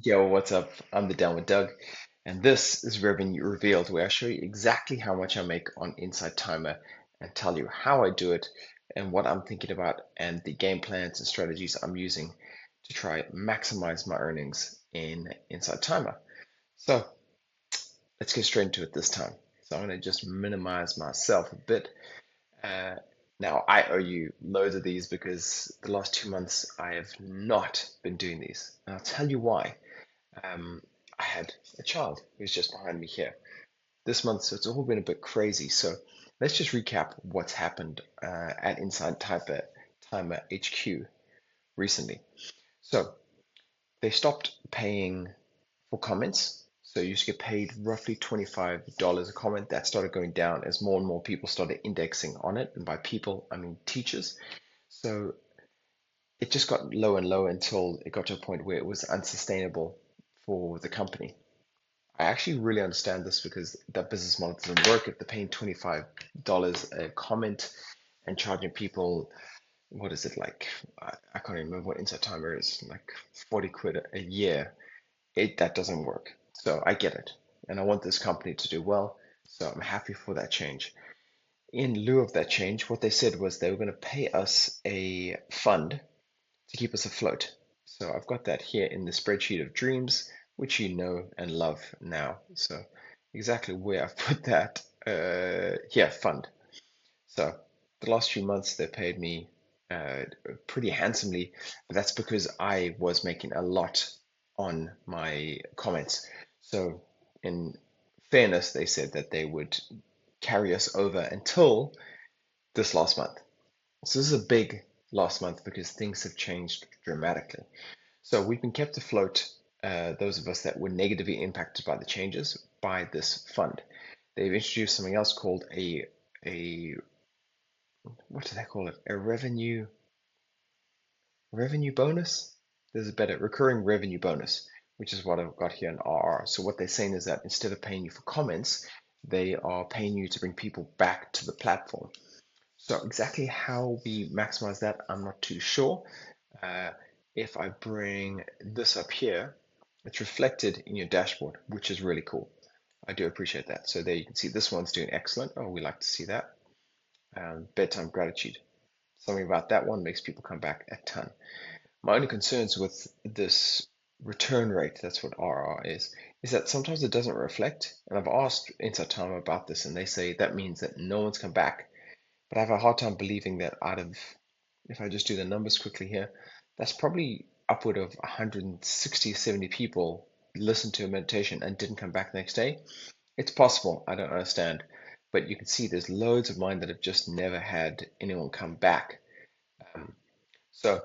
Yo, what's up? I'm the Downward Doug, and this is Revenue Revealed, where I show you exactly how much I make on Inside Timer and tell you how I do it and what I'm thinking about and the game plans and strategies I'm using to try maximize my earnings in Inside Timer. So let's get straight into it this time. So I'm going to just minimize myself a bit. Uh, Now, I owe you loads of these because the last 2 months I have not been doing these. And I'll tell you why. um, I had a child who's just behind me here this month, so it's all been a bit crazy. So let's just recap what's happened at Inside Timer HQ recently. So they stopped paying for comments. So you used to get paid roughly $25 a comment. That started going down as more and more people started indexing on it. And by people, I mean teachers. So it just got low and low until it got to a point where it was unsustainable for the company. I actually really understand this because that business model doesn't work if they're paying $25 a comment and charging people, what is it like? I can't even remember what Inside Timer is, like 40 quid a year. That doesn't work. So I get it. And I want this company to do well. So I'm happy for that change. In lieu of that change, what they said was they were going to pay us a fund to keep us afloat. So I've got that here in the spreadsheet of dreams, which you know and love now. So exactly where I've put that, here, fund. So the last few months they paid me uh, pretty handsomely, but that's because I was making a lot on my comments. So in fairness, they said that they would carry us over until this last month. So this is a big last month because things have changed dramatically. So we've been kept afloat, those of us that were negatively impacted by the changes, by this fund. They've introduced something else called a what do they call it? A revenue bonus? There's a better recurring revenue bonus, which is what I've got here in RR. So what they're saying is that instead of paying you for comments, they are paying you to bring people back to the platform. So exactly how we maximize that, I'm not too sure. Uh, if I bring this up here, it's reflected in your dashboard, which is really cool. I do appreciate that. So there you can see this one's doing excellent. Oh, we like to see that. Bedtime gratitude. Something about that one makes people come back a ton. My only concerns with this return rate, that's what RR is that sometimes it doesn't reflect. And I've asked Inside Time about this, and they say that means that no one's come back. But I have a hard time believing that out of, if I just do the numbers quickly here, that's probably upward of 160, 70 people listened to a meditation and didn't come back the next day. It's possible, I don't understand. But you can see there's loads of mine that have just never had anyone come back. Um, so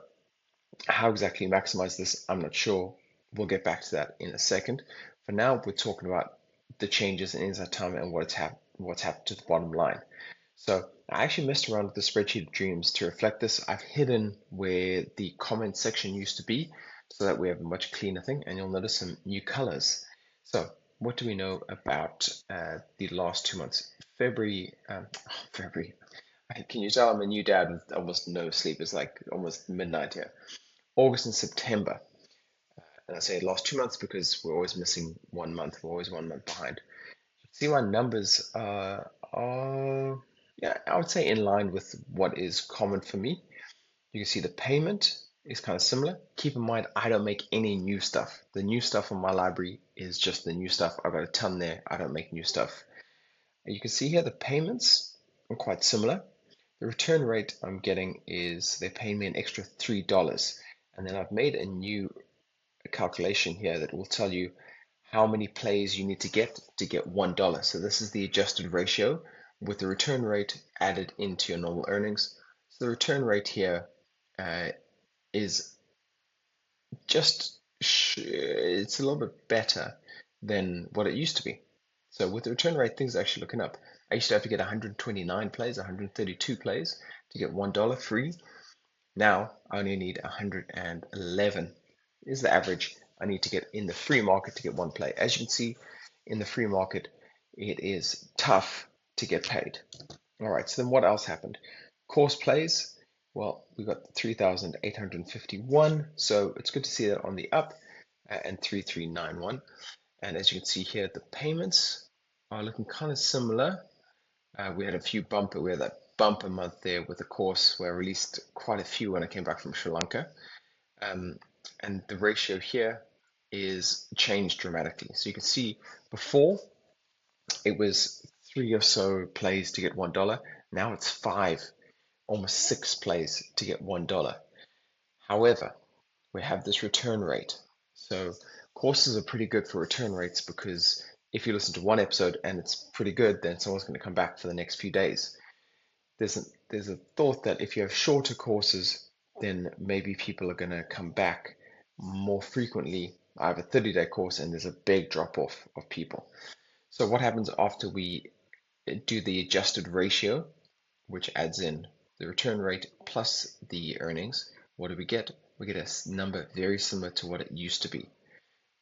how exactly you maximize this, I'm not sure. We'll get back to that in a second. For now, we're talking about the changes in Inside Time and what's happened to the bottom line. So I actually messed around with the spreadsheet of dreams to reflect this. I've hidden where the comment section used to be so that we have a much cleaner thing, and you'll notice some new colors. So what do we know about the last 2 months? February, February. Can you tell I'm a new dad with almost no sleep? It's like almost midnight here. August and September. And I say last 2 months because we're always missing 1 month. We're always 1 month behind. See, my numbers are, yeah, I would say in line with what is common for me. You can see the payment is kind of similar. Keep in mind, I don't make any new stuff. The new stuff on my library is just the new stuff. I've got a ton there. I don't make new stuff. And you can see here the payments are quite similar. The return rate I'm getting is they're paying me an extra $3. And then I've made a new calculation here that will tell you how many plays you need to get $1. So this is the adjusted ratio with the return rate added into your normal earnings. So the return rate here uh, is just, it's a little bit better than what it used to be. So with the return rate, things are actually looking up. I used to have to get 129 plays, 132 plays to get $1 free. Now I only need 111 is the average I need to get in the free market to get one play. As you can see, in the free market, it is tough to get paid. All right, so then what else happened? Course plays, well, we got 3,851, so it's good to see that on the up. and 3391. And as you can see here, the payments are looking kind of similar. We had that bumper month there with the course where I released quite a few when I came back from Sri Lanka. Um, and the ratio here is changed dramatically. So you can see before it was 3 or so plays to get $1. Now it's 5, almost 6 plays to get $1. However, we have this return rate. So courses are pretty good for return rates because if you listen to one episode and it's pretty good, then someone's going to come back for the next few days. There's a thought that if you have shorter courses, then maybe people are going to come back more frequently. I have a 30-day course and there's a big drop off of people. So what happens after we do the adjusted ratio, which adds in the return rate plus the earnings? What do we get? We get a number very similar to what it used to be.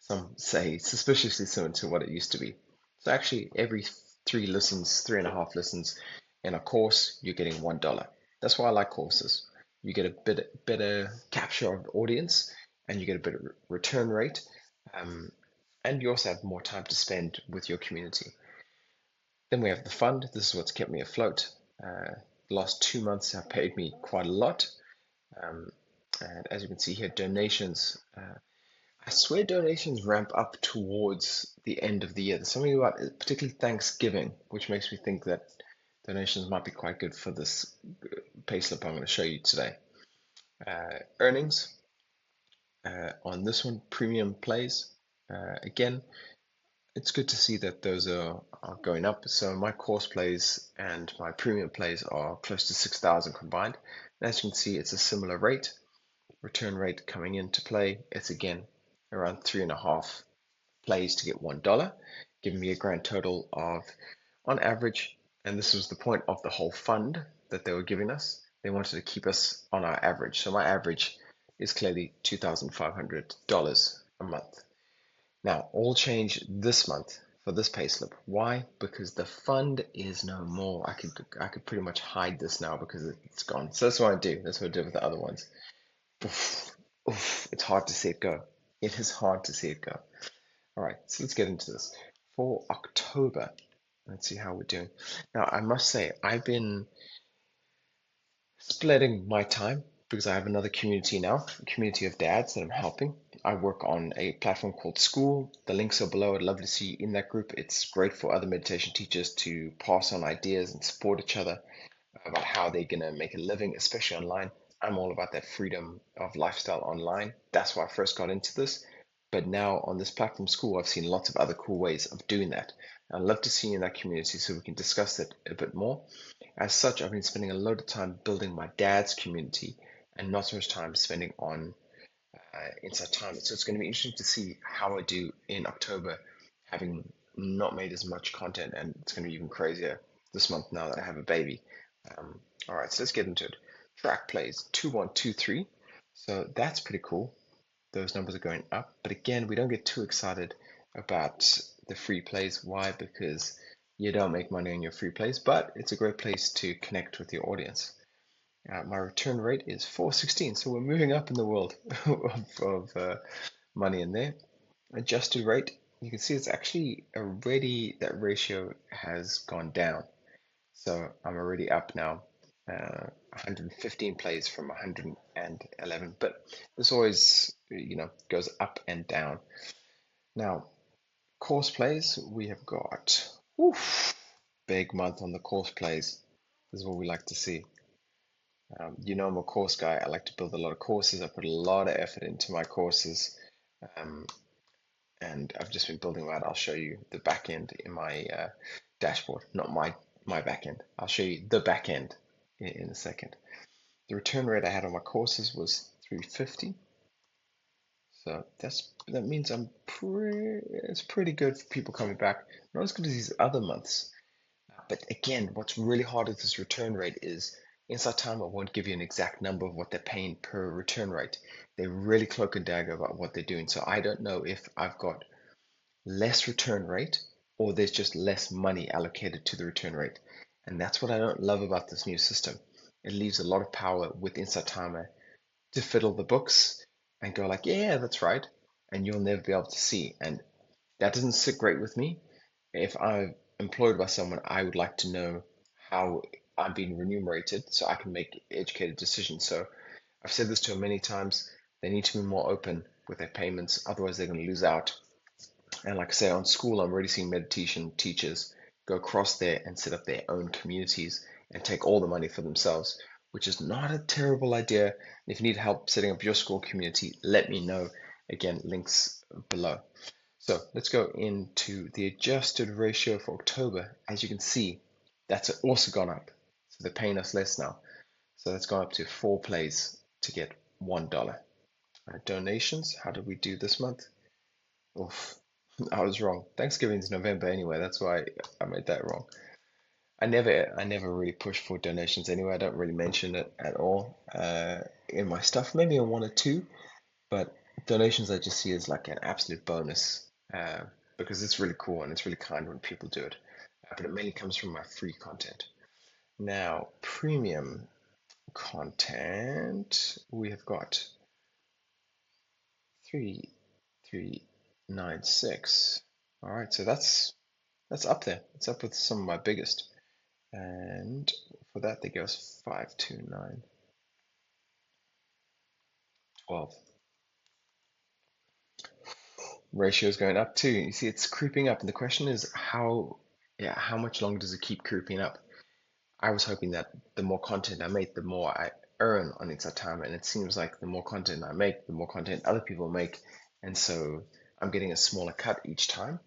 Some say suspiciously similar to what it used to be. So actually, every 3.5 listens in a course, you're getting $1. That's why I like courses. You get a bit better capture of the audience, and you get a better return rate, and you also have more time to spend with your community. Then we have the fund. This is what's kept me afloat. The last 2 months have paid me quite a lot. And as you can see here, donations. I swear donations ramp up towards the end of the year. There's something about particularly Thanksgiving, which makes me think that donations might be quite good for this payslip I'm going to show you today. Earnings on this one, premium plays. Again, it's good to see that those are going up. So my course plays and my premium plays are close to 6,000 combined. And as you can see, it's a similar rate. Return rate coming into play, it's again around 3.5 plays to get $1, giving me a grand total of, on average, and this was the point of the whole fund that they were giving us, they wanted to keep us on our average. So my average is clearly $2,500 a month. Now, all change this month for this payslip. Why? Because the fund is no more. I could pretty much hide this now because it's gone. So that's what I do. That's what I did with the other ones. Oof, oof, it's hard to see it go. It is hard to see it go. All right, so let's get into this. For October, let's see how we're doing. Now, I must say, I've been splitting my time because I have another community now, a community of dads that I'm helping. I work on a platform called School. The links are below. I'd love to see you in that group. It's great for other meditation teachers to pass on ideas and support each other about how they're going to make a living, especially online. I'm all about that freedom of lifestyle online. That's why I first got into this. But now on this platform School, I've seen lots of other cool ways of doing that. I'd love to see you in that community so we can discuss it a bit more. As such, I've been spending a lot of time building my dad's community and not so much time spending on Inside Timer. So it's going to be interesting to see how I do in October, having not made as much content, and it's going to be even crazier this month now that I have a baby. All right, so let's get into it. Track plays 2123, so that's pretty cool. Those numbers are going up, but again, we don't get too excited about the free plays. Why? Because you don't make money on your free plays, but it's a great place to connect with your audience. My return rate is 416, so we're moving up in the world of money in there. Adjusted rate, you can see it's actually already, that ratio has gone down. So I'm already up now, 115 plays from 111, but this always, goes up and down. Now, course plays, we have got, big month on the course plays. This is what we like to see. I'm a course guy. I like to build a lot of courses. I put a lot of effort into my courses, and I've just been building them out. I'll show you the back end in my dashboard, not my back end. I'll show you the back end in a second. The return rate I had on my courses was 350. So that means it's pretty good for people coming back. Not as good as these other months. But again, what's really hard with this return rate is Inside Timer won't give you an exact number of what they're paying per return rate. They really cloak and dagger about what they're doing. So I don't know if I've got less return rate or there's just less money allocated to the return rate. And that's what I don't love about this new system. It leaves a lot of power with Inside Timer to fiddle the books and go like, yeah, that's right. and you'll never be able to see. And that doesn't sit great with me. If I'm employed by someone, I would like to know how I'm being remunerated so I can make educated decisions. So I've said this to them many times. They need to be more open with their payments, otherwise they're going to lose out. And like I say, on school, I'm already seeing meditation teachers go across there and set up their own communities and take all the money for themselves, which is not a terrible idea. And if you need help setting up your school community, let me know. Again, links below. So let's go into the adjusted ratio for October. As you can see, that's also gone up. So they're paying us less now. So that's gone up to 4 plays to get $1. Donations, how did we do this month? Oof, I was wrong. Thanksgiving's November anyway. That's why I made that wrong. I never really push for donations anyway. I don't really mention it at all in my stuff. Maybe on one or two, but donations I just see as like an absolute bonus because it's really cool and it's really kind when people do it. But it mainly comes from my free content. Now, premium content, we have got 3396. All right, so that's up there. It's up with some of my biggest. And for that, they give us 52912. Ratio is going up too. You see, it's creeping up, and the question is how much longer does it keep creeping up? I was hoping that the more content I make, the more I earn on its time, and it seems like the more content I make, the more content other people make, and so I'm getting a smaller cut each time.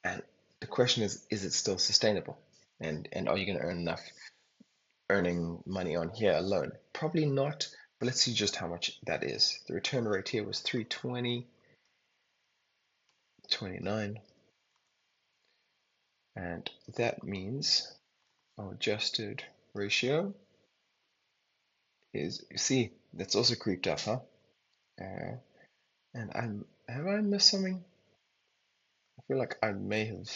And the question is it still sustainable? And are you going to earn enough earning money on here alone? Probably not, but let's see just how much that is. The return rate here was 320, 29, and that means our adjusted ratio is, you see, that's also creeped up, huh? Uh, and have I missed something? I feel like I may have.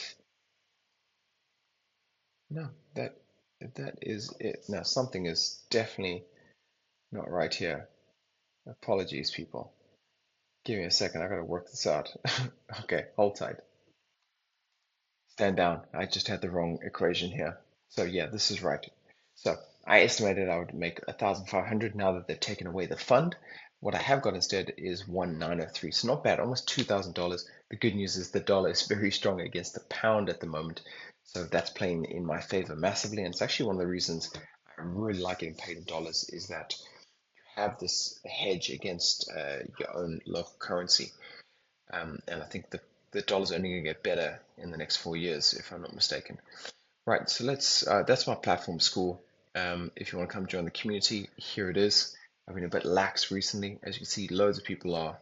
No, that is it. Now something is definitely not right here. Apologies, people. Give me a second. I gotta work this out. Okay, hold tight. Stand down. I just had the wrong equation here. So yeah, this is right. So I estimated I would make 1,500 now that they've taken away the fund. What I have got instead is 1,903. So not bad, almost $2,000. The good news is the dollar is very strong against the pound at the moment. So that's playing in my favor massively. And it's actually one of the reasons I really like getting paid in dollars is that you have this hedge against your own local currency. And I think the dollar's only going to get better in the next 4 years, if I'm not mistaken. Right, so that's my platform school. If you want to come join the community, here it is. I've been a bit lax recently. As you can see, loads of people are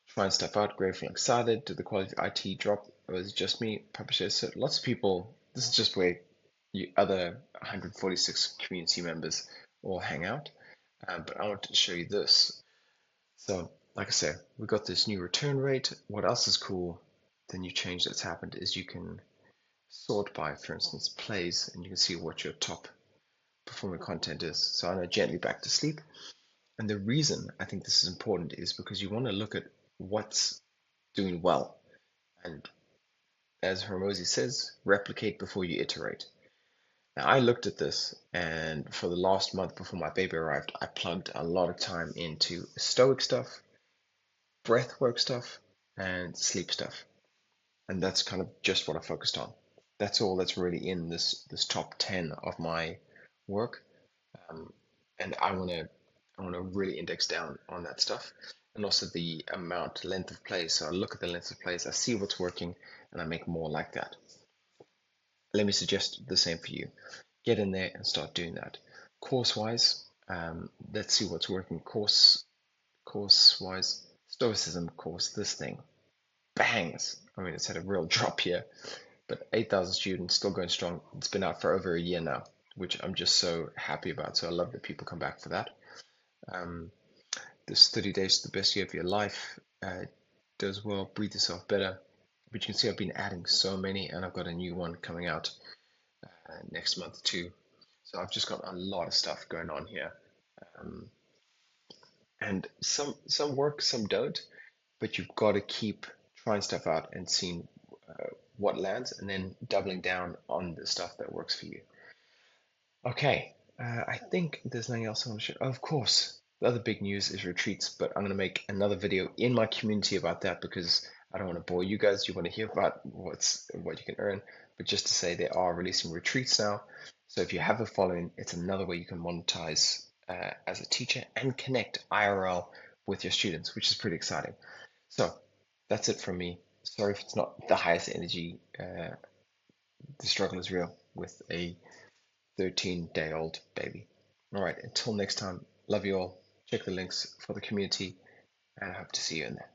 trying stuff out, grateful and excited. Did the quality of IT drop? Or was it just me? Publishers, so lots of people, this is just where you other 146 community members all hang out. But I wanted to show you this. So, like I said, we got this new return rate. What else is cool? The new change that's happened is you can sort by, for instance, plays, and you can see what your top performing content is. So I know Gently Back to Sleep. And the reason I think this is important is because you want to look at what's doing well. And as Hormozy says, replicate before you iterate. Now, I looked at this, and for the last month before my baby arrived, I plugged a lot of time into stoic stuff, breathwork stuff, and sleep stuff. And that's kind of just what I focused on. That's all that's really in this top 10 of my work. Um, and I want to really index down on that stuff, and also the length of plays. So I look at the length of plays, I see what's working, and I make more like that. Let me suggest the same for you. Get in there and start doing that. Course wise, let's see what's working. Course wise, Stoicism course. This thing bangs. I mean, it's had a real drop here, but 8,000 students still going strong. It's been out for over a year now, which I'm just so happy about. So I love that people come back for that. Um, this 30 days to the best year of your life does well. Breathe yourself better. But you can see I've been adding so many, and I've got a new one coming out next month too. So I've just got a lot of stuff going on here, and some work, some don't. but you've got to keep trying stuff out and seeing what lands, and then doubling down on the stuff that works for you. Okay, I think there's nothing else I want to share. Of course, the other big news is retreats, but I'm going to make another video in my community about that because I don't want to bore you guys. You want to hear about what you can earn, but just to say they are releasing retreats now. So if you have a following, it's another way you can monetize as a teacher and connect IRL with your students, which is pretty exciting. So that's it from me. Sorry if it's not the highest energy. The struggle is real with a 13-day-old baby. All right, until next time, love you all. Check the links for the community, and I hope to see you in there.